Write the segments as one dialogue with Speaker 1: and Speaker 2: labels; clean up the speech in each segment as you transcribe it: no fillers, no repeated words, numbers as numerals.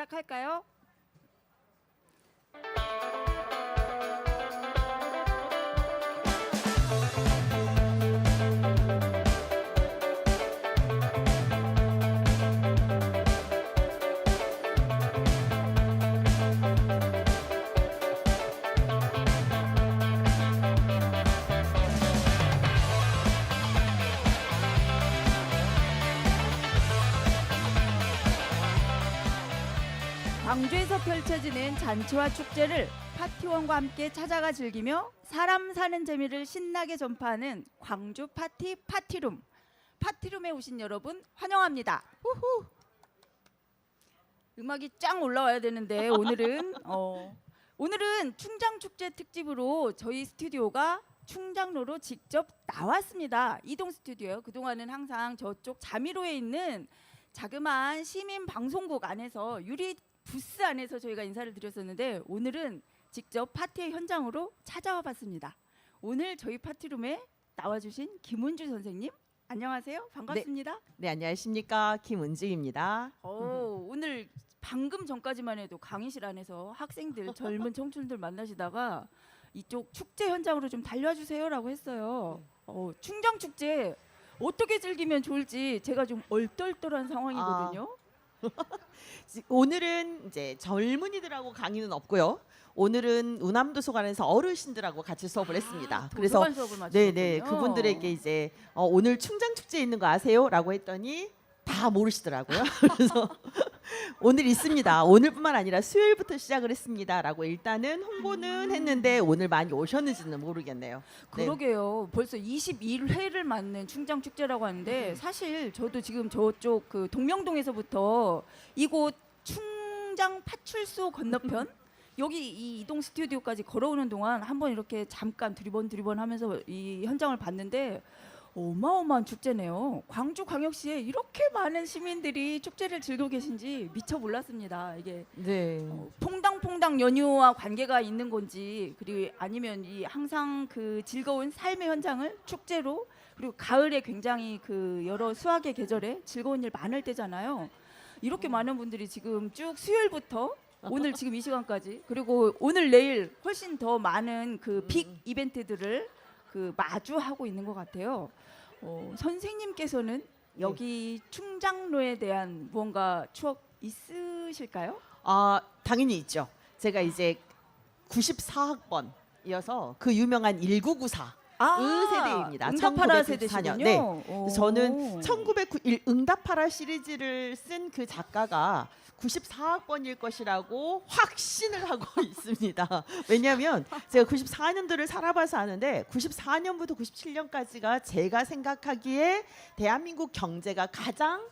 Speaker 1: 시작할까요? 광주에서 펼쳐지는 잔치와 축제를 파티원과 함께 찾아가 즐기며 사람 사는 재미를 신나게 전파하는 광주 파티 파티룸. 파티룸에 오신 여러분 환영합니다. 우후. 음악이 짱 올라와야 되는데 오늘은 충장축제 특집으로 저희 스튜디오가 충장로로 직접 나왔습니다. 이동 스튜디오. 그동안은 항상 저쪽 자미로에 있는 자그마한 시민 방송국 안에서 유리 부스 안에서 저희가 인사를 드렸었는데 오늘은 직접 파티의 현장으로 찾아와 봤습니다. 오늘 저희 파티룸에 나와주신 김은주 선생님 안녕하세요. 반갑습니다.
Speaker 2: 네, 안녕하십니까. 김은주입니다.
Speaker 1: 오늘 방금 전까지만 해도 강의실 안에서 학생들 젊은 청춘들 만나시다가 이쪽 축제 현장으로 좀 달려주세요라고 했어요. 충장축제 어떻게 즐기면 좋을지 제가 좀 얼떨떨한 상황이거든요.
Speaker 2: 오늘은 이제 젊은이들하고 강의는 없고요. 오늘은 운암도서관에서 어르신들하고 같이 수업을 했습니다. 그래서
Speaker 1: 도서관 수업을 마치셨군요.
Speaker 2: 네네 그분들에게 이제 오늘 충장축제 있는 거 아세요?라고 했더니 다 모르시더라고요. 그래서 오늘 있습니다. 오늘뿐만 아니라 수요일부터 시작을 했습니다라고 일단은 홍보는 했는데 오늘 많이 오셨는지는 모르겠네요.
Speaker 1: 그러게요. 벌써 22회를 맞는 충장축제라고 하는데 사실 저도 지금 저쪽 그 동명동에서부터 이곳 충장 파출소 건너편 여기 이 이동 스튜디오까지 걸어오는 동안 한번 이렇게 잠깐 두리번 하면서 이 현장을 봤는데 어마어마한 축제네요. 광주광역시에 이렇게 많은 시민들이 축제를 즐기고 계신지 미처 몰랐습니다. 이게
Speaker 2: 네.
Speaker 1: 퐁당퐁당 연휴와 관계가 있는 건지 그리고 아니면 이 항상 그 즐거운 삶의 현장을 축제로 그리고 가을에 굉장히 그 여러 수확의 계절에 즐거운 일 많을 때잖아요. 이렇게 많은 분들이 지금 쭉 수요일부터 오늘 지금 이 시간까지 그리고 오늘 내일 훨씬 더 많은 그 빅 이벤트들을 그 마주하고 있는 것 같아요. 선생님께서는 여기 충장로에 대한 무언가 추억 있으실까요?
Speaker 2: 당연히 있죠. 제가 이제 94학번이어서 그 유명한 1994 세대입니다.
Speaker 1: 응답하라
Speaker 2: 1994년.
Speaker 1: 세대시군요.
Speaker 2: 네. 저는 1991 응답하라 시리즈를 쓴 그 작가가 94학번일 것이라고 확신을 하고 있습니다. 왜냐하면 제가 94년도를 살아봐서 아는데 94년부터 97년까지가 제가 생각하기에 대한민국 경제가 가장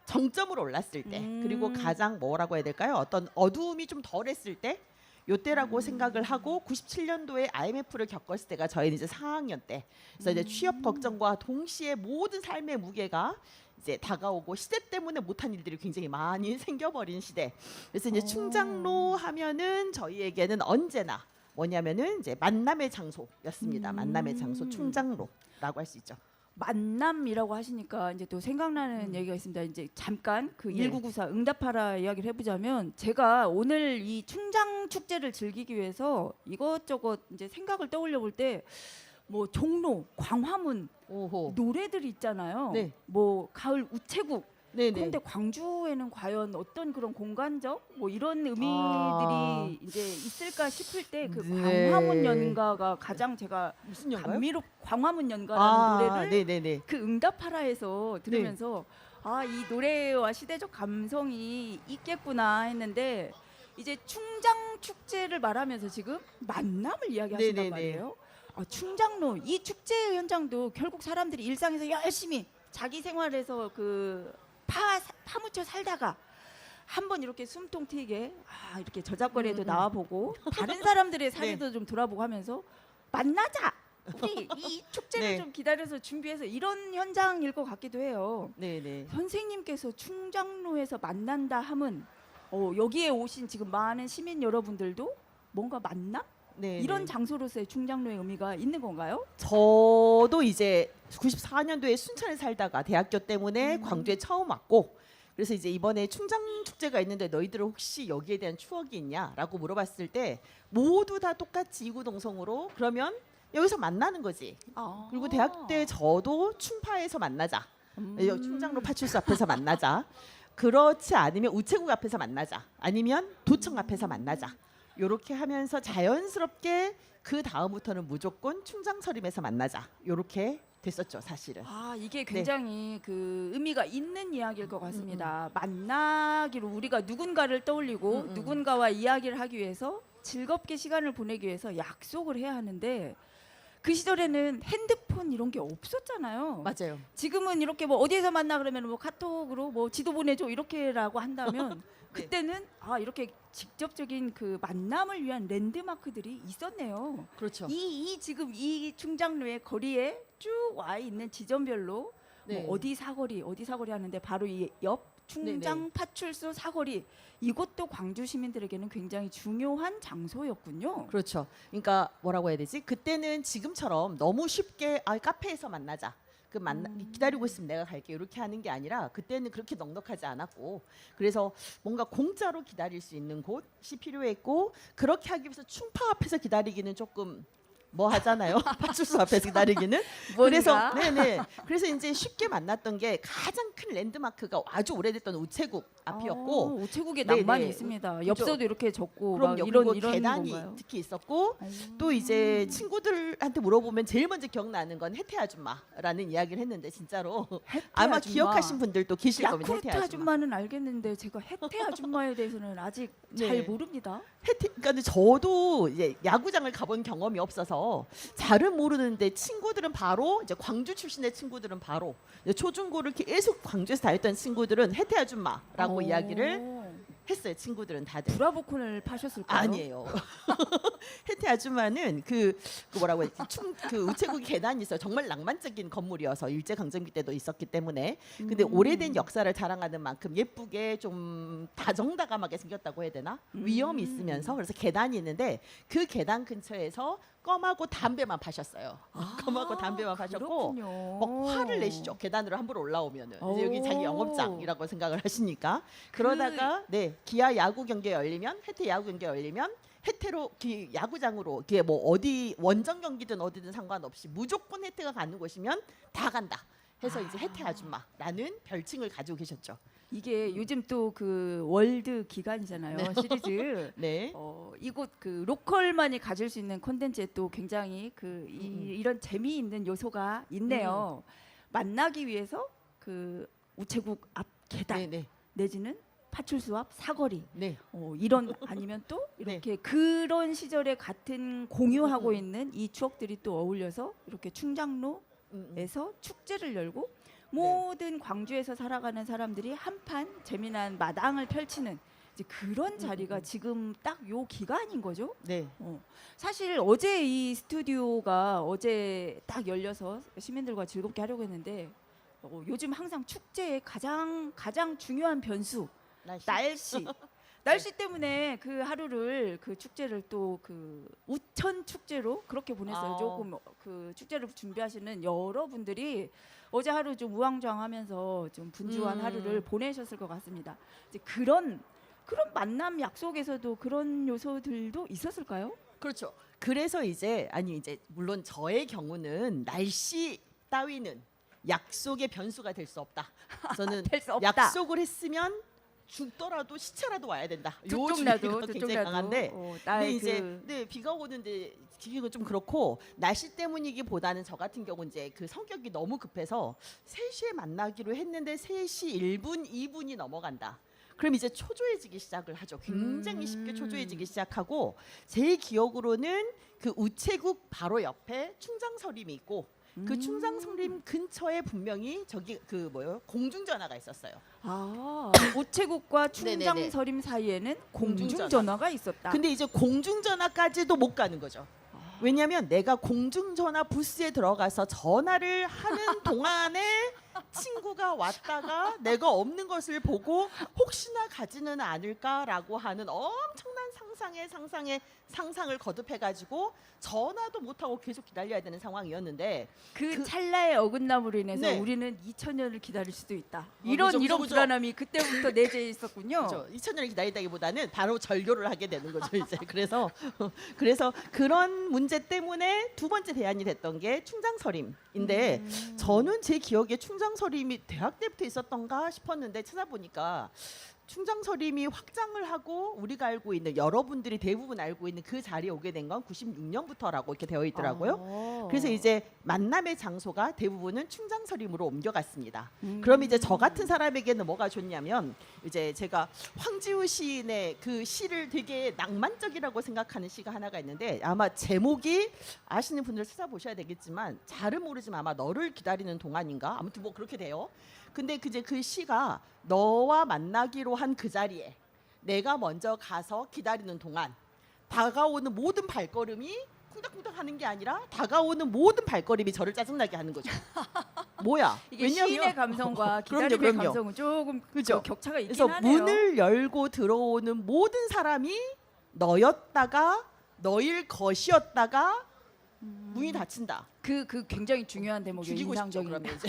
Speaker 2: 정점으로 올랐을 때 그리고 가장 뭐라고 해야 될까요? 어떤 어두움이 좀 덜했을 때 요때라고 생각을 하고 97년도에 IMF를 겪었을 때가 저희는 이제 4학년 때 그래서 이제 취업 걱정과 동시에 모든 삶의 무게가 이제 다가오고 시대 때문에 못한 일들이 굉장히 많이 생겨버린 시대. 그래서 이제 충장로 하면은 저희에게는 언제나 뭐냐면은 이제 만남의 장소였습니다. 만남의 장소 충장로라고 할 수 있죠.
Speaker 1: 만남이라고 하시니까 이제 또 생각나는 얘기가 있습니다. 이제 잠깐 그
Speaker 2: 네.
Speaker 1: 1994 응답하라 이야기를 해보자면 제가 오늘 이 충장 축제를 즐기기 위해서 이것저것 이제 생각을 떠올려 볼 때 뭐 종로, 광화문
Speaker 2: 오호.
Speaker 1: 노래들이 있잖아요.
Speaker 2: 네.
Speaker 1: 뭐 가을 우체국.
Speaker 2: 네네.
Speaker 1: 그런데 광주에는 과연 어떤 그런 공간적 뭐 이런 의미들이 이제 있을까 싶을 때 그
Speaker 2: 네.
Speaker 1: 광화문 연가가 가장 제가
Speaker 2: 무슨 연가요?
Speaker 1: 감미롭 광화문 연가라는 노래를
Speaker 2: 네네네.
Speaker 1: 그 응답하라에서 들으면서 이 노래와 시대적 감성이 있겠구나 했는데 이제 충장 축제를 말하면서 지금 만남을 이야기하신단
Speaker 2: 네네네.
Speaker 1: 말이에요. 충장로 이 축제 현장도 결국 사람들이 일상에서 열심히 자기 생활에서 그 파묻혀 살다가 한번 이렇게 숨통 트이게 이렇게 저작거리에도 나와보고 다른 사람들의 사례도 좀 돌아보고 하면서 만나자. 우리 이 축제를
Speaker 2: 네.
Speaker 1: 좀 기다려서 준비해서 이런 현장일 것 같기도 해요.
Speaker 2: 네네.
Speaker 1: 선생님께서 충장로에서 만난다 함은 여기에 오신 지금 많은 시민 여러분들도 뭔가 만남?
Speaker 2: 네네.
Speaker 1: 이런 장소로서의 충장로의 의미가 있는 건가요?
Speaker 2: 저도 이제 94년도에 순천에 살다가 대학교 때문에 광주에 처음 왔고 그래서 이제 이번에 충장 축제가 있는데 너희들은 혹시 여기에 대한 추억이 있냐라고 물어봤을 때 모두 다 똑같이 이구동성으로 그러면 여기서 만나는 거지.
Speaker 1: 아.
Speaker 2: 그리고 대학 때 저도 춘파에서 만나자. 충장로 파출소 앞에서 만나자. 그렇지 않으면 우체국 앞에서 만나자. 아니면 도청 앞에서 만나자. 요렇게 하면서 자연스럽게 그 다음부터는 무조건 충장서림에서 만나자. 요렇게 됐었죠, 사실은.
Speaker 1: 아, 이게 굉장히 그 의미가 있는 이야기일 것 같습니다. 만나기로 우리가 누군가를 떠올리고 누군가와 이야기를 하기 위해서 즐겁게 시간을 보내기 위해서 약속을 해야 하는데 그 시절에는 핸드폰 이런 게 없었잖아요.
Speaker 2: 맞아요.
Speaker 1: 지금은 이렇게 뭐 어디에서 만나 그러면 뭐 카톡으로 뭐 지도 보내줘 이렇게라고 한다면
Speaker 2: 네.
Speaker 1: 그때는 아 이렇게 직접적인 그 만남을 위한 랜드마크들이 있었네요.
Speaker 2: 그렇죠.
Speaker 1: 이 지금 이 충장로의 거리에 쭉 와 있는 지점별로
Speaker 2: 네.
Speaker 1: 뭐 어디 사거리 하는데 바로 이 옆 충장
Speaker 2: 네네.
Speaker 1: 파출소 사거리 이것도 광주 시민들에게는 굉장히 중요한 장소였군요.
Speaker 2: 그렇죠. 그러니까 뭐라고 해야 되지? 그때는 지금처럼 너무 쉽게 카페에서 만나자. 기다리고 있으면 내가 갈게 이렇게 하는 게 아니라 그때는 그렇게 넉넉하지 않았고 그래서 뭔가 공짜로 기다릴 수 있는 곳이 필요했고 그렇게 하기 위해서 충파 앞에서 기다리기는 조금 뭐 하잖아요. 파출소 앞에서 기다리기는. 그래서 네네. 그래서 이제 쉽게 만났던 게 가장 큰 랜드마크가 아주 오래됐던 우체국 앞이었고
Speaker 1: 우체국에
Speaker 2: 네네.
Speaker 1: 낭만이 있습니다. 엽서도 이렇게 적고 막
Speaker 2: 그럼요.
Speaker 1: 이런
Speaker 2: 그리고 계단이
Speaker 1: 건가요?
Speaker 2: 특히 있었고 또 이제 친구들한테 물어보면 제일 먼저 기억나는 건 혜태 아줌마라는 이야기를 했는데 진짜로 아마
Speaker 1: 아줌마.
Speaker 2: 기억하신 분들도 계실 겁니다.
Speaker 1: 야쿠르트
Speaker 2: 혜태 아줌마.
Speaker 1: 아줌마는 알겠는데 제가 혜태 아줌마에 대해서는 아직
Speaker 2: 네.
Speaker 1: 잘 모릅니다.
Speaker 2: 그러니까 저도 이제 야구장을 가본 경험이 없어서 잘은 모르는데 친구들은 바로 이제 광주 출신의 친구들은 바로 이제 초중고를 계속 광주에서 다녔던 친구들은 혜태 아줌마라고 이야기를 했어요. 친구들은 다들.
Speaker 1: 브라보콘을 파셨을까요?
Speaker 2: 아니에요. 혜태 아줌마는 그 뭐라고 해야 되지? 그 우체국 계단이 있어요. 정말 낭만적인 건물이어서 일제 강점기 때도 있었기 때문에. 근데 오래된 역사를 자랑하는 만큼 예쁘게 좀 다정다감하게 생겼다고 해야 되나? 위엄이 있으면서 그래서 계단이 있는데 그 계단 근처에서 껌하고 담배만 파셨어요. 껌하고 담배만 파셨고
Speaker 1: 그렇군요.
Speaker 2: 막 화를 내시죠. 계단으로 함부로 올라오면은 이제 여기
Speaker 1: 오.
Speaker 2: 자기 영업장이라고 생각을 하시니까 그러다가 네 기아 야구 경기 열리면 혜태 야구 경기 열리면 혜태로 야구장으로 뭐 어디 원정 경기든 어디든 상관없이 무조건 혜태가 가는 곳이면 다 간다. 해서 이제 혜태 아줌마라는 별칭을 가지고 계셨죠.
Speaker 1: 이게 요즘 또 그 월드 기간이잖아요. 시리즈.
Speaker 2: 네.
Speaker 1: 이곳 그 로컬만이 가질 수 있는 콘텐츠에 또 굉장히 그 이런 재미있는 요소가 있네요. 만나기 위해서 그 우체국 앞 계단
Speaker 2: 네, 네.
Speaker 1: 내지는 파출소 앞 사거리
Speaker 2: 네.
Speaker 1: 이런 아니면 또 이렇게 그런 시절에 같은 공유하고 있는 이 추억들이 또 어울려서 이렇게 충장로에서 축제를 열고 모든 광주에서 살아가는 사람들이 한판 재미난 마당을 펼치는 이제 그런 자리가 지금 딱 요 기간인 거죠.
Speaker 2: 네.
Speaker 1: 사실 어제 이 스튜디오가 어제 딱 열려서 시민들과 즐겁게 하려고 했는데 요즘 항상 축제의 가장 중요한 변수 날씨 때문에 그 하루를 그 축제를 또 그 우천 축제로 그렇게 보냈어요. 조금 그 축제를 준비하시는 여러분들이 어제 하루 좀 우왕좌왕하면서 좀 분주한 하루를 보내셨을 것 같습니다. 이제 그런 만남 약속에서도 그런 요소들도 있었을까요?
Speaker 2: 그렇죠. 그래서 이제 물론 저의 경우는 날씨 따위는 약속의 변수가 될 수 없다. 저는
Speaker 1: 될 수 없다.
Speaker 2: 약속을 했으면 죽더라도 시차라도 와야 된다. 요 주의가 굉장히 강한데 근데 이제 비가 오는데 기기가 좀 그렇고 날씨 때문이기보다는 저 같은 경우 이제 그 성격이 너무 급해서 3시에 만나기로 했는데 3시 1분, 2분이 넘어간다. 그럼 이제 초조해지기 시작을 하죠. 굉장히 쉽게 초조해지기 시작하고 제 기억으로는 그 우체국 바로 옆에 충장서림이 있고 그 충장서림 근처에 분명히 저기 공중전화가 있었어요.
Speaker 1: 우체국과
Speaker 2: 네네네.
Speaker 1: 충장서림 사이에는 공중전화가 있었다.
Speaker 2: 근데 이제 공중전화까지도 못 가는 거죠. 왜냐하면 내가 공중전화 부스에 들어가서 전화를 하는 동안에 친구가 왔다가 내가 없는 것을 보고 혹시나 가지는 않을까라고 하는 엄청난 상상을 거듭해가지고 전화도 못하고 계속 기다려야 되는 상황이었는데
Speaker 1: 그 찰나의 어긋남으로 인해서
Speaker 2: 네.
Speaker 1: 우리는 2000년을 기다릴 수도 있다.
Speaker 2: 그죠,
Speaker 1: 이런
Speaker 2: 그죠.
Speaker 1: 불안함이 그때부터 내재해 있었군요.
Speaker 2: 그렇죠. 2000년을 기다리다기보다는 바로 절교를 하게 되는 거죠 이제. 그래서 그런 문제 때문에 두 번째 대안이 됐던 게 충장서림인데 저는 제 기억에 충장서림이 대학 때부터 있었던가 싶었는데 찾아보니까 충장서림이 확장을 하고 우리가 알고 있는 여러분들이 대부분 알고 있는 그 자리에 오게 된 건 96년부터라고 이렇게 되어 있더라고요. 그래서 이제 만남의 장소가 대부분은 충장서림으로 옮겨갔습니다. 그럼 이제 저 같은 사람에게는 뭐가 좋냐면 이제 제가 황지우 시인의 그 시를 되게 낭만적이라고 생각하는 시가 하나가 있는데 아마 제목이 아시는 분들 찾아보셔야 되겠지만 잘은 모르지만 아마 너를 기다리는 동안인가 아무튼 뭐 그렇게 돼요. 근데 이제 그 시가 너와 만나기로 한 그 자리에 내가 먼저 가서 기다리는 동안 다가오는 모든 발걸음이 쿵닥쿵닥 하는 게 아니라 다가오는 모든 발걸음이 저를 짜증나게 하는 거죠. 뭐야?
Speaker 1: 이게 시인의 감성과
Speaker 2: 그럼요,
Speaker 1: 기다림의
Speaker 2: 그럼요.
Speaker 1: 감성은 조금
Speaker 2: 그죠?
Speaker 1: 격차가 있긴
Speaker 2: 그래서
Speaker 1: 하네요.
Speaker 2: 문을 열고 들어오는 모든 사람이 너였다가 너일 것이었다가 문이 닫힌다.
Speaker 1: 그 굉장히 중요한 대목이
Speaker 2: 죽이고 싶죠.
Speaker 1: 인상적인.
Speaker 2: 그러면 이제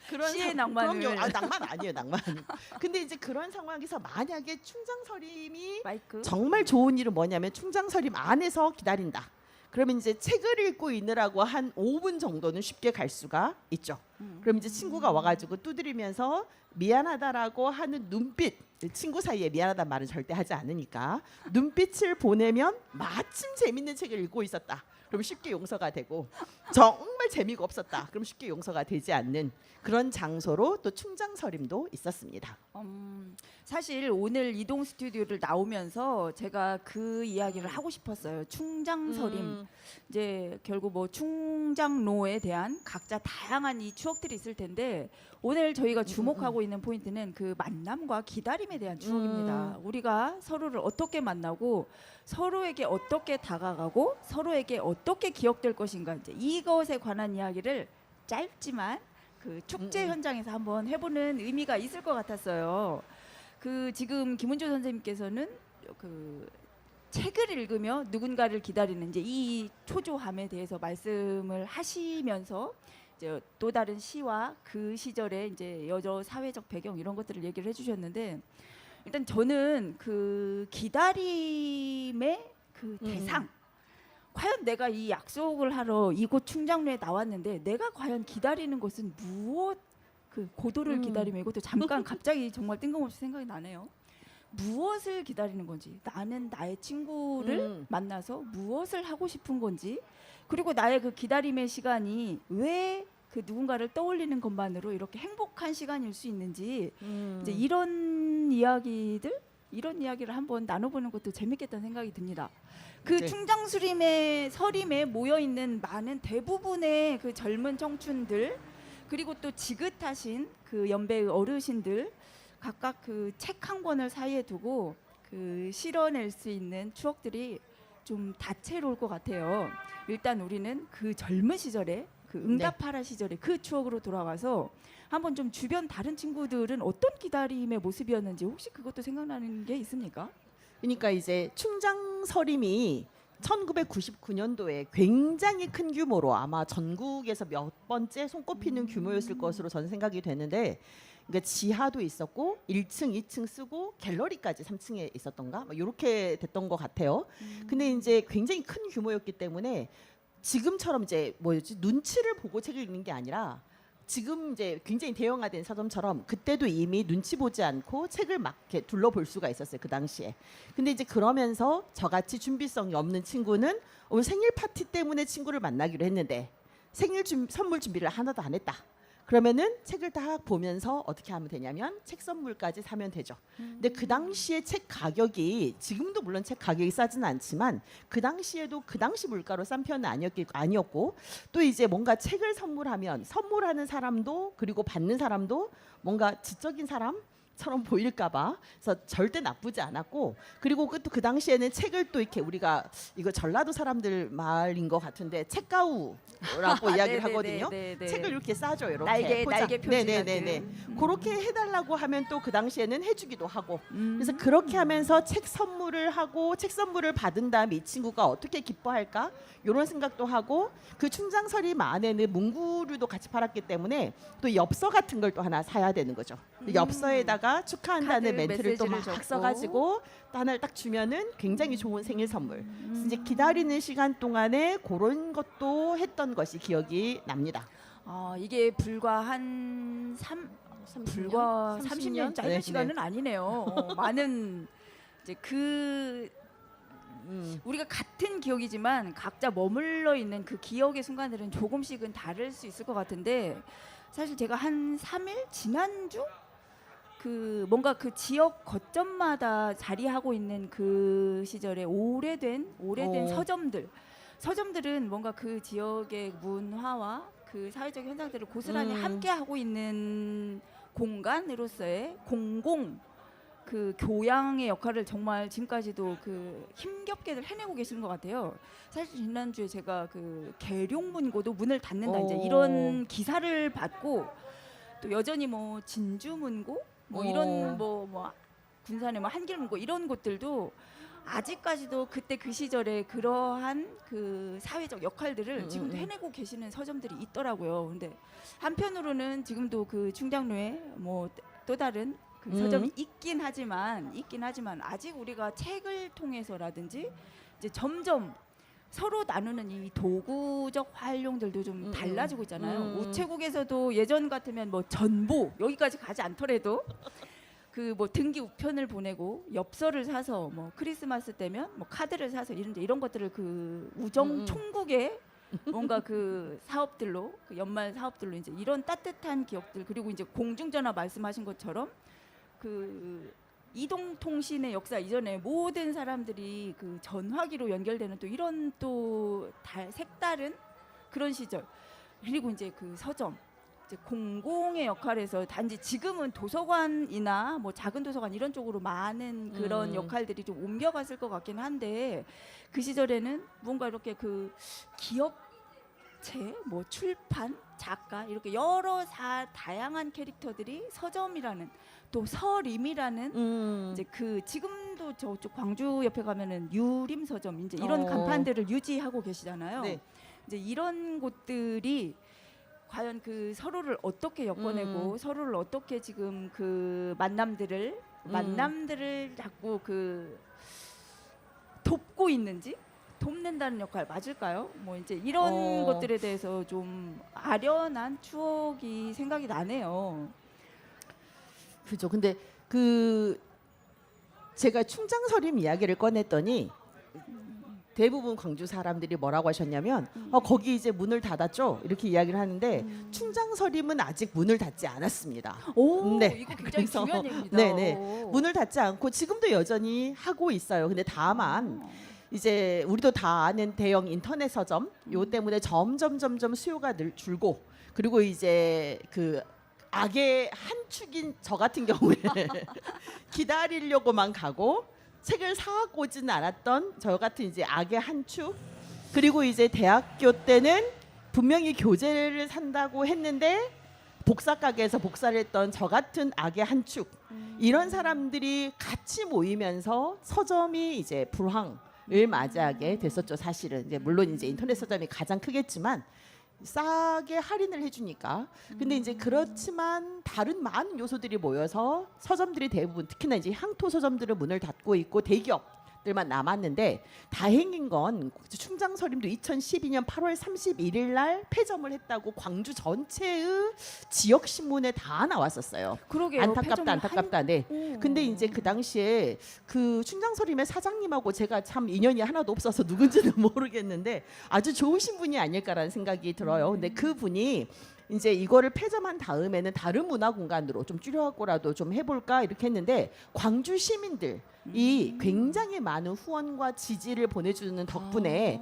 Speaker 2: 그런
Speaker 1: 시의
Speaker 2: 상-
Speaker 1: 낭만을.
Speaker 2: 그럼요. 낭만 아니에요, 낭만. 근데 이제 그런 상황에서 만약에 충장서림이
Speaker 1: 마이크.
Speaker 2: 정말 좋은 일은 뭐냐면 충장서림 안에서 기다린다. 그러면 이제 책을 읽고 있느라고 한 5분 정도는 쉽게 갈 수가 있죠. 그럼 이제 친구가 와가지고 두드리면서 미안하다라고 하는 눈빛, 친구 사이에 미안하다는 말은 절대 하지 않으니까 눈빛을 보내면 마침 재밌는 책을 읽고 있었다. 그럼 쉽게 용서가 되고 정말 재미가 없었다. 그럼 쉽게 용서가 되지 않는 그런 장소로 또 충장서림도 있었습니다.
Speaker 1: 사실 오늘 이동 스튜디오를 나오면서 제가 그 이야기를 하고 싶었어요. 충장서림. 이제 결국 뭐 충장로에 대한 각자 다양한 이 추억들이 있을 텐데 오늘 저희가 주목하고 있는 포인트는 그 만남과 기다림에 대한 추억입니다. 우리가 서로를 어떻게 만나고 서로에게 어떻게 다가가고 서로에게 어떻게 기억될 것인가 이제 이것에 관한 이야기를 짧지만 그 축제 현장에서 한번 해보는 의미가 있을 것 같았어요. 그 지금 김은조 선생님께서는 그 책을 읽으며 누군가를 기다리는 이제 이 초조함에 대해서 말씀을 하시면서 이제 또 다른 시와 그 시절의 이제 여러 사회적 배경 이런 것들을 얘기를 해주셨는데 일단 저는 그 기다림의 그 대상 과연 내가 이 약속을 하러 이곳 충장로에 나왔는데 내가 과연 기다리는 것은 무엇 그 고도를 기다리며 이것도 잠깐 갑자기 정말 뜬금없이 생각이 나네요. 무엇을 기다리는 건지 나는 나의 친구를 만나서 무엇을 하고 싶은 건지 그리고 나의 그 기다림의 시간이 왜 그 누군가를 떠올리는 것만으로 이렇게 행복한 시간일 수 있는지 이제 이런 이야기를 한번 나눠보는 것도 재밌겠다는 생각이 듭니다. 그
Speaker 2: 네.
Speaker 1: 충장수림의 서림에 모여 있는 많은 대부분의 그 젊은 청춘들 그리고 또 지긋하신 그 연배의 어르신들 각각 그 책 한 권을 사이에 두고 그 실어낼 수 있는 추억들이 좀 다채로울 것 같아요. 일단 우리는 그 젊은 시절에 그 응답하라 시절에 그 추억으로 돌아와서 한번 좀 주변 다른 친구들은 어떤 기다림의 모습이었는지 혹시 그것도 생각나는 게 있습니까?
Speaker 2: 그러니까 이제 충장서림이 1999년도에 굉장히 큰 규모로 아마 전국에서 몇 번째 손꼽히는 규모였을 것으로 저는 생각이 되는데 그러니까 지하도 있었고 1층, 2층 쓰고 갤러리까지 3층에 있었던가 뭐 이렇게 됐던 것 같아요. 근데 이제 굉장히 큰 규모였기 때문에 지금처럼 이제 뭐였지 눈치를 보고 책을 읽는 게 아니라 지금 이제 굉장히 대형화된 서점처럼 그때도 이미 눈치 보지 않고 책을 막 이렇게 둘러볼 수가 있었어요 그 당시에. 근데 이제 그러면서 저같이 준비성이 없는 친구는 오늘 생일 파티 때문에 친구를 만나기로 했는데 선물 준비를 하나도 안 했다. 그러면은 책을 딱 보면서 어떻게 하면 되냐면 책 선물까지 사면 되죠. 근데 그 당시에 책 가격이 지금도 물론 책 가격이 싸지는 않지만 그 당시에도 그 당시 물가로 싼 편은 아니었고 또 이제 뭔가 책을 선물하면 선물하는 사람도 그리고 받는 사람도 뭔가 지적인 사람 처럼 보일까봐 그래서 절대 나쁘지 않았고 그리고 그 당시에는 책을 또 이렇게 우리가 이거 전라도 사람들 말인 것 같은데 책가우라고 이야기를 하거든요.
Speaker 1: 네네네네.
Speaker 2: 책을 이렇게 싸죠. 이렇게
Speaker 1: 날개 표지
Speaker 2: 네네네네.
Speaker 1: 같은.
Speaker 2: 그렇게 해달라고 하면 또 그 당시에는 해주기도 하고 그래서 그렇게 하면서 책 선물을 하고 책 선물을 받은 다음에 이 친구가 어떻게 기뻐할까 이런 생각도 하고 그 춘장서림 안에는 문구류도 같이 팔았기 때문에 또 엽서 같은 걸 또 하나 사야 되는 거죠. 엽서에다가 축하한다는
Speaker 1: 카드
Speaker 2: 멘트를 또 막
Speaker 1: 메시지를 적고.
Speaker 2: 써가지고 또 하나를 딱 주면은 굉장히 좋은 생일 선물. 그래서 이제 기다리는 시간 동안에 그런 것도 했던 것이 기억이 납니다.
Speaker 1: 이게 불과 한 불과 30년 짧은
Speaker 2: 네,
Speaker 1: 시간은 아니네요. 많은 이제 우리가 같은 기억이지만 각자 머물러 있는 그 기억의 순간들은 조금씩은 다를 수 있을 것 같은데 사실 제가 한 3일 지난주 뭔가 그 지역 거점마다 자리하고 있는 그 시절에 오래된 서점들은 뭔가 그 지역의 문화와 그 사회적 현상들을 고스란히 함께 하고 있는 공간으로서의 공공 그 교양의 역할을 정말 지금까지도 그 힘겹게들 해내고 계시는 것 같아요. 사실 지난주에 제가 그 계룡문고도 문을 닫는다 이제 이런 기사를 받고 또 여전히 뭐 진주문고 뭐 이런 뭐 군산의 뭐 한길문고 이런 곳들도 아직까지도 그때 그 시절에 그러한 그 사회적 역할들을 지금도 해내고 계시는 서점들이 있더라고요. 근데 한편으로는 지금도 그 충장로에 뭐 또 다른 그 서점이 있긴 하지만 아직 우리가 책을 통해서라든지 이제 점점 서로 나누는 이 도구적 활용들도 좀 달라지고 있잖아요. 우체국에서도 예전 같으면 뭐 전보 여기까지 가지 않더라도 그 뭐 등기 우편을 보내고 엽서를 사서 뭐 크리스마스 때면 뭐 카드를 사서 이런 것들을 그 우정 총국의 뭔가 그 사업들로 그 연말 사업들로 이제 이런 따뜻한 기억들 그리고 이제 공중전화 말씀하신 것처럼 그 이동통신의 역사 이전에 모든 사람들이 그 전화기로 연결되는 또 이런 또 색다른 그런 시절 그리고 이제 그 서점 이제 공공의 역할에서 단지 지금은 도서관이나 뭐 작은 도서관 이런 쪽으로 많은 그런 역할들이 좀 옮겨갔을 것 같긴 한데 그 시절에는 뭔가 이렇게 그 기업체 뭐 출판 작가 이렇게 여러 다양한 캐릭터들이 서점이라는 또 서림이라는 이제 그 지금도 저쪽 광주 옆에 가면은 유림 서점 이제 이런 간판들을 유지하고 계시잖아요.
Speaker 2: 네.
Speaker 1: 이제 이런 곳들이 과연 그 서로를 어떻게 엮어내고 서로를 어떻게 지금 그 만남들을 자꾸 그 돕고 있는지 돕는다는 역할 맞을까요? 뭐 이제 이런 것들에 대해서 좀 아련한 추억이 생각이 나네요.
Speaker 2: 그죠. 근데 그 제가 충장서림 이야기를 꺼냈더니 대부분 광주 사람들이 뭐라고 하셨냐면 거기 이제 문을 닫았죠 이렇게 이야기를 하는데 충장서림은 아직 문을 닫지 않았습니다.
Speaker 1: 오,
Speaker 2: 네.
Speaker 1: 이거 굉장히 중요한 얘기입니다.
Speaker 2: 네네.
Speaker 1: 오.
Speaker 2: 문을 닫지 않고 지금도 여전히 하고 있어요. 근데 다만 이제 우리도 다 아는 대형 인터넷 서점 요 때문에 점점 수요가 줄고 그리고 이제 그 악의 한 축인 저 같은 경우에 기다리려고만 가고 책을 사갖고 오지는 않았던 저 같은 이제 악의 한 축 그리고 이제 대학교 때는 분명히 교재를 산다고 했는데 복사 가게에서 복사를 했던 저 같은 악의 한 축 이런 사람들이 같이 모이면서 서점이 이제 불황을 맞이하게 됐었죠. 사실은 이제 물론 이제 인터넷 서점이 가장 크겠지만 싸게 할인을 해주니까. 근데 이제 그렇지만 다른 많은 요소들이 모여서 서점들이 대부분 특히나 이제 향토 서점들은 문을 닫고 있고 대기업들만 남았는데 다행인 건 충장서림도 2012년 8월 31일 날 폐점을 했다고 광주 전체의 지역 신문에 다 나왔었어요.
Speaker 1: 그러게요.
Speaker 2: 안타깝다. 네. 근데 이제 그 당시에 그 충장서림의 사장님하고 제가 참 인연이 하나도 없어서 누군지는 모르겠는데 아주 좋으신 분이 아닐까라는 생각이 들어요. 근데 그 분이 이제 이거를 폐점한 다음에는 다른 문화 공간으로 좀 줄여갖고라도 좀 해볼까 이렇게 했는데 광주 시민들이 굉장히 많은 후원과 지지를 보내주는 덕분에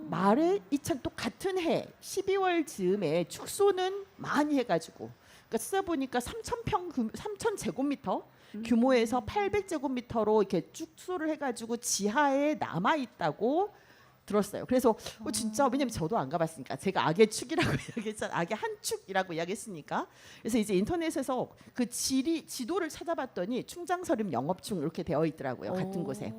Speaker 2: 말에 이참 또 같은 해 12월 즈음에 축소는 많이 해가지고 그러니까 찾아보니까 3,000제곱미터 규모에서 800제곱미터로 이렇게 축소를 해가지고 지하에 남아 있다고 들었어요. 그래서 진짜 왜냐면 저도 안 가봤으니까 제가 악의 축이라고 이야기했잖아요. 악의 한 축이라고 이야기했으니까. 그래서 이제 인터넷에서 그 지도를 찾아봤더니 충장서림 영업중 이렇게 되어 있더라고요. 같은 곳에.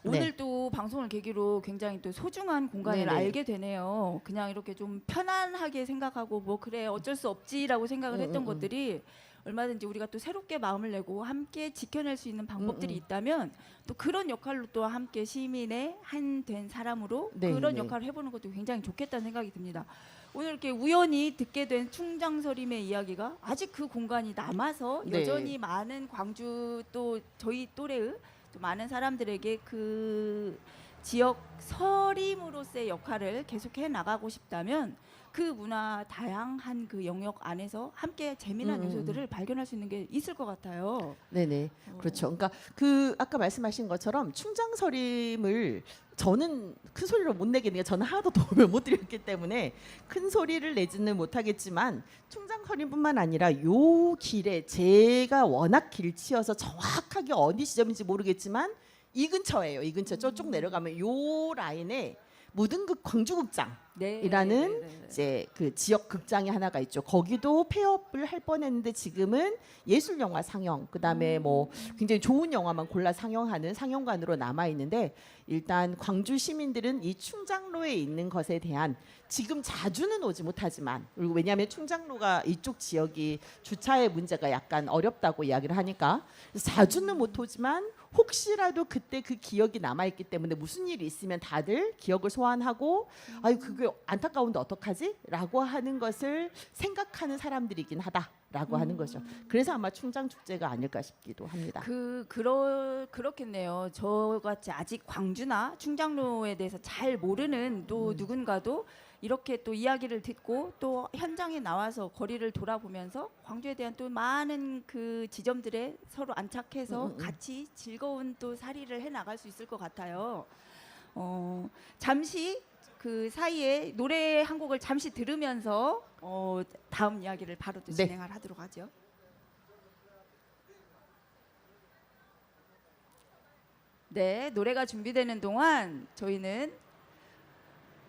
Speaker 1: 오늘 또 방송을 계기로 굉장히 또 소중한 공간을
Speaker 2: 네네.
Speaker 1: 알게 되네요. 그냥 이렇게 좀 편안하게 생각하고 뭐 그래 어쩔 수 없지라고 생각을 했던 것들이 얼마든지 우리가 또 새롭게 마음을 내고 함께 지켜낼 수 있는 방법들이 있다면 또 그런 역할로 또 함께 시민의 한 된 사람으로
Speaker 2: 네,
Speaker 1: 그런
Speaker 2: 네.
Speaker 1: 역할을 해보는 것도 굉장히 좋겠다는 생각이 듭니다. 오늘 이렇게 우연히 듣게 된 충장서림의 이야기가 아직 그 공간이 남아서
Speaker 2: 네.
Speaker 1: 여전히 많은 광주 또 저희 또래의 또 많은 사람들에게 그 지역 서림으로서의 역할을 계속해 나가고 싶다면 그 문화 다양한 그 영역 안에서 함께 재미난 요소들을 발견할 수 있는 게 있을 것 같아요.
Speaker 2: 네네. 그렇죠. 그러니까 그 아까 말씀하신 것처럼 충장서림을 저는 큰 소리로 못 내겠네요. 저는 하나도 도움을 못 드렸기 때문에 큰 소리를 내지는 못하겠지만 충장서림뿐만 아니라 요 길에 제가 워낙 길치여서 정확하게 어디 지점인지 모르겠지만 이 근처예요. 이 근처 저쪽 내려가면 요 라인에 무등극 광주극장 이라는 이제 그 지역 극장이 하나가 있죠. 거기도 폐업을 할 뻔했는데 지금은 예술 영화 상영, 그다음에 뭐 굉장히 좋은 영화만 골라 상영하는 상영관으로 남아 있는데 일단 광주 시민들은 이 충장로에 있는 것에 대한 지금 자주는 오지 못하지만 그리고 왜냐하면 충장로가 이쪽 지역이 주차의 문제가 약간 어렵다고 이야기를 하니까 자주는 못 오지만 혹시라도 그때 그 기억이 남아 있기 때문에 무슨 일이 있으면 다들 기억을 소환하고 아유 그게 안타까운데 어떡하지? 라고 하는 것을 생각하는 사람들이긴 하다라고 하는 거죠. 그래서 아마 충장 축제가 아닐까 싶기도 합니다.
Speaker 1: 그렇겠네요. 저같이 아직 광주나 충장로에 대해서 잘 모르는 또 누군가도 이렇게 또 이야기를 듣고 또 현장에 나와서 거리를 돌아보면서 광주에 대한 또 많은 그 지점들에 서로 안착해서 같이 즐거운 또 살이를 해 나갈 수 있을 것 같아요. 잠시 그 사이에 노래 한 곡을 잠시 들으면서 다음 이야기를 바로 또
Speaker 2: 네.
Speaker 1: 진행을 하도록 하죠. 네, 노래가 준비되는 동안 저희는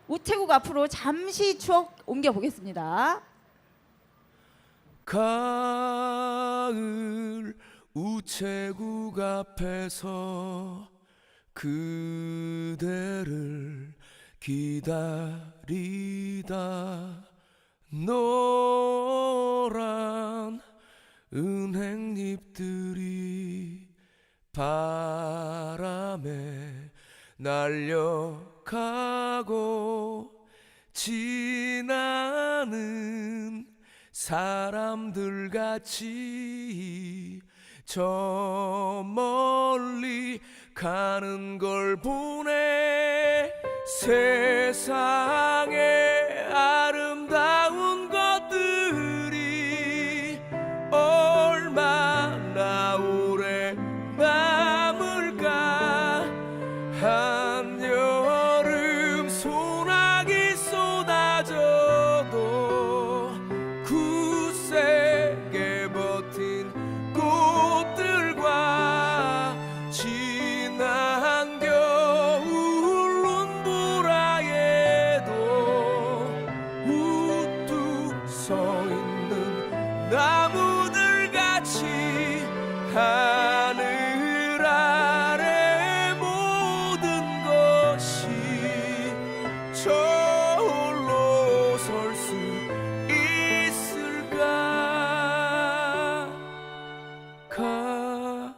Speaker 1: 우체국 앞으로 잠시 추억 옮겨 보겠습니다.
Speaker 3: 가을 우체국 앞에서 그대를 기다리다 노란 은행잎들이 바람에 날려가고 지나는 사람들 같이 저 멀리 가는 걸 보네. 세상에 아름다운 것들이 얼마나 오래 남을까. 한여름 소나기 쏟아져도 굳세게 버틴 꽃들과 지난 겨울 눈보라에도 우뚝 서 있는 나무들 같이 하늘 아래 모든 것이 저홀로 설 수 있을까. 가을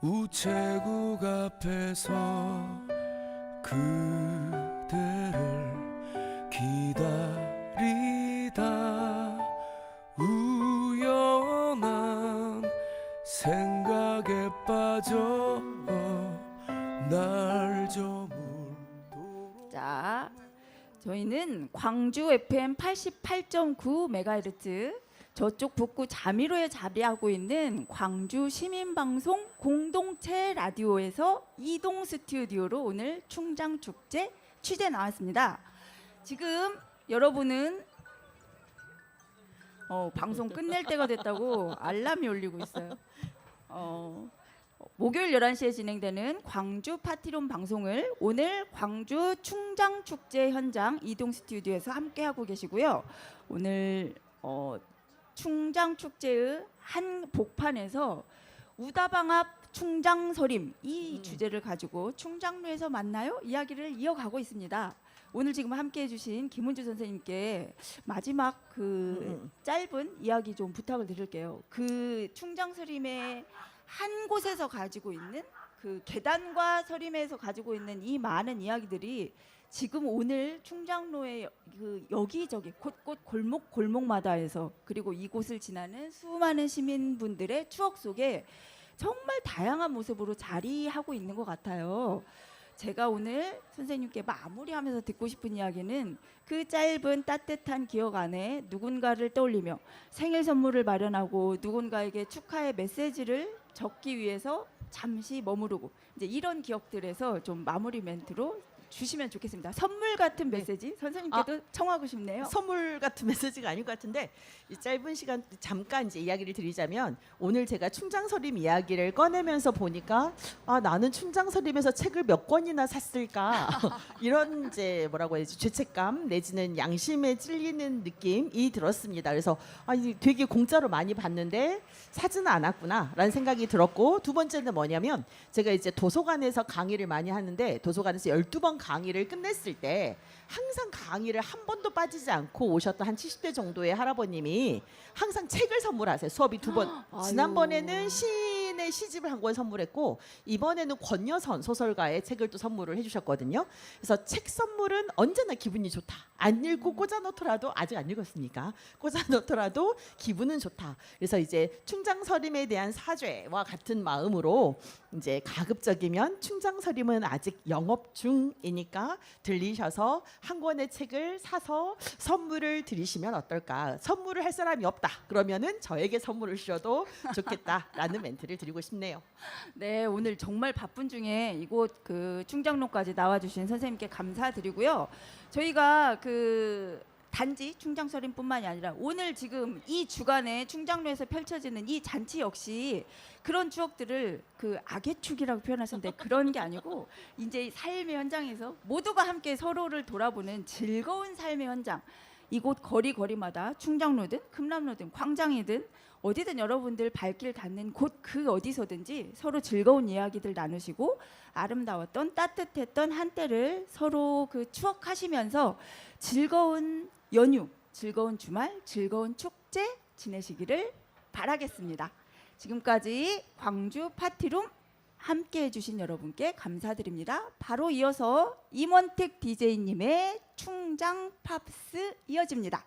Speaker 3: 우체국 앞에서 그대를 기다리다 우연한 생각에 빠져 날 저물도록.
Speaker 1: 자, 저희는 광주 FM 88.9MHz 저쪽 북구 자미로에 자리하고 있는 광주 시민방송 공동체 라디오에서 이동 스튜디오로 오늘 충장축제 취재 나왔습니다. 지금 여러분은 방송 끝낼 때가 됐다고 알람이 울리고 있어요. 목요일 11시에 진행되는 광주 파티룸 방송을 오늘 광주 충장축제 현장 이동 스튜디오에서 함께하고 계시고요. 오늘 충장축제의 한 복판에서 우다방합 충장서림 이 주제를 가지고 충장로에서 만나요? 이야기를 이어가고 있습니다. 오늘 지금 함께해 주신 김은주 선생님께 마지막 그 짧은 이야기 좀 부탁을 드릴게요. 그 충장서림의 한 곳에서 가지고 있는 그 계단과 서림에서 가지고 있는 이 많은 이야기들이 지금 오늘 충장로의 그 여기저기 곳곳 골목마다에서 그리고 이곳을 지나는 수많은 시민분들의 추억 속에 정말 다양한 모습으로 자리하고 있는 것 같아요. 제가 오늘 선생님께 마무리하면서 듣고 싶은 이야기는 그 짧은 따뜻한 기억 안에 누군가를 떠올리며 생일 선물을 마련하고 누군가에게 축하의 메시지를 적기 위해서 잠시 머무르고 이제 이런 기억들에서 좀 마무리 멘트로 주시면 좋겠습니다. 선물 같은 메시지 선생님께도 청하고 싶네요.
Speaker 2: 선물 같은 메시지가 아닐 것 같은데 이 짧은 시간 잠깐 이제 이야기를 드리자면 오늘 제가 충장서림 이야기를 꺼내면서 보니까 나는 충장서림에서 책을 몇 권이나 샀을까 이런 이제 뭐라고 해야지 죄책감 내지는 양심에 찔리는 느낌이 들었습니다. 그래서 되게 공짜로 많이 봤는데 사지는 않았구나라는 생각이 들었고 두 번째는 뭐냐면 제가 이제 도서관에서 강의를 많이 하는데 도서관에서 12번 강의를 끝냈을 때 항상 강의를 한 번도 빠지지 않고 오셨던 한 70대 정도의 할아버님이 항상 책을 선물하세요. 수업이 두 번. 지난번에는 시인의 시집을 한 권 선물했고 이번에는 권여선 소설가의 책을 또 선물을 해주셨거든요. 그래서 책 선물은 언제나 기분이 좋다. 안 읽고 꽂아놓더라도 아직 안 읽었으니까 꽂아놓더라도 기분은 좋다. 그래서 이제 충장서림에 대한 사죄와 같은 마음으로 이제 가급적이면 충장서림은 아직 영업 중이니까 들리셔서 한 권의 책을 사서 선물을 드리시면 어떨까. 선물을 할 사람이 없다. 그러면은 저에게 선물을 주셔도 좋겠다라는 멘트를 드리고 싶네요.
Speaker 1: 네, 오늘 정말 바쁜 중에 이곳 그 충장로까지 나와주신 선생님께 감사드리고요. 저희가 그 단지 충장서림뿐만이 아니라 오늘 지금 이 주간에 충장로에서 펼쳐지는 이 잔치 역시 그런 추억들을 그 악의 축이라고 표현하셨는데 그런 게 아니고 이제 삶의 현장에서 모두가 함께 서로를 돌아보는 즐거운 삶의 현장. 이곳 거리마다 충장로든 금남로든 광장이든 어디든 여러분들 발길 닿는 곳 그 어디서든지 서로 즐거운 이야기들 나누시고 아름다웠던 따뜻했던 한때를 서로 그 추억하시면서 즐거운 연휴, 즐거운 주말, 즐거운 축제 지내시기를 바라겠습니다. 지금까지 광주 파티룸 함께 해주신 여러분께 감사드립니다. 바로 이어서 임원택 DJ님의 충장 팝스 이어집니다.